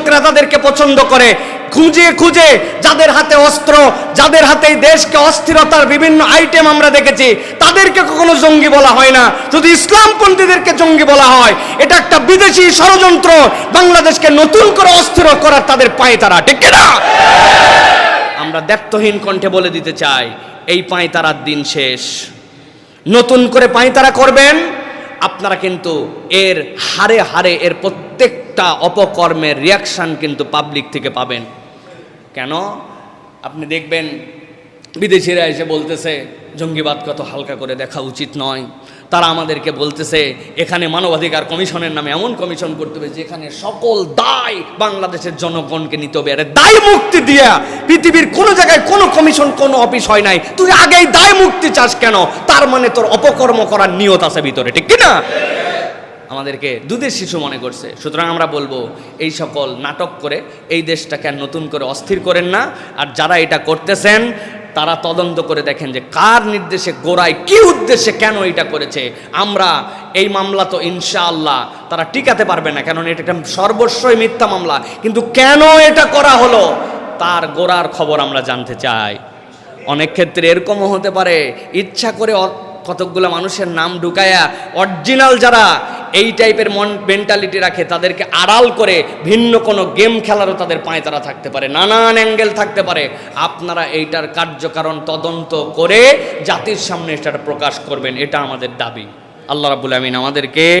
লোকরা তাদেরকে পছন্দ করে। খুঁজে খুঁজে যাদের হাতে অস্ত্র, যাদের হাতে এই দেশকে অস্থিরতার বিভিন্ন আইটেম আমরা দেখেছি, তাদেরকে কখনো জঙ্গি বলা হয় না, শুধু ইসলামপন্থীদেরকে জঙ্গি বলা হয়। এটা একটা বিদেশি ষড়যন্ত্র, বাংলাদেশকে নতুন করে অস্থির করার তাদের পায়তারা, ঠিক কিনা? আমরা দ্ব্যর্থহীন কণ্ঠে বলে দিতে চাই, এই পায়তারার দিন শেষ। নতুন করে পায়তারা করবেন আপনারা, কিন্তু এর হারে হারে এর প্রত্যেকটা অপকর্মের রিয়াকশান কিন্তু পাবলিক থেকে পাবেন। কেন? আপনি দেখবেন বিদেশিরা এসে বলতেছে জঙ্গিবাদ কত হালকা করে দেখা উচিত নয়। তারা আমাদেরকে বলতেছে এখানে মানবাধিকার কমিশনের নামে এমন কমিশন করতে হবে যেখানে সকল দায় বাংলাদেশের জনগণকে নিতে হবে। আরে দায় মুক্তি দিয়া পৃথিবীর কোনো জায়গায় কোনো কমিশন কোনো অফিস হয় নাই, তুই আগেই দায় মুক্তি চাস কেন? তার মানে তোর অপকর্ম করার নিয়ত আছে ভিতরে, ঠিক কিনা? আমাদেরকে দুধের শিশু মনে করছে। সুতরাং আমরা বলবো এই সকল নাটক করে এই দেশটাকে আর নতুন করে অস্থির করেন না। আর যারা এটা করতেছেন তারা তদন্ত করে দেখেন যে কার নির্দেশে, গোড়ায় কি উদ্দেশ্যে, কেন এটা করেছে। আমরা এই মামলা তো ইনশাআল্লাহ তারা টিকাতে পারবে না, কারণ এটা একটা সর্বস্বই মিথ্যা মামলা। কিন্তু কেন এটা করা হলো তার গোড়ার খবর আমরা জানতে চাই। অনেক ক্ষেত্রে এরকমও হতে পারে ইচ্ছা করে কতকগুলো মানুষের নাম ঢুকায়া অরিজিনাল যারা এই টাইপের মেন্টালিটি রাখে তাদেরকে আড়াল করে ভিন্ন কোনো গেম খেলারও তাদের পায়তারা থাকতে পারে, নানান অ্যাঙ্গেল থাকতে পারে। আপনারা এইটার কার্যকারণ তদন্ত করে জাতির সামনে এটা প্রকাশ করবেন, এটা আমাদের দাবি। আল্লাহ রাব্বুল আমিন আমাদেরকে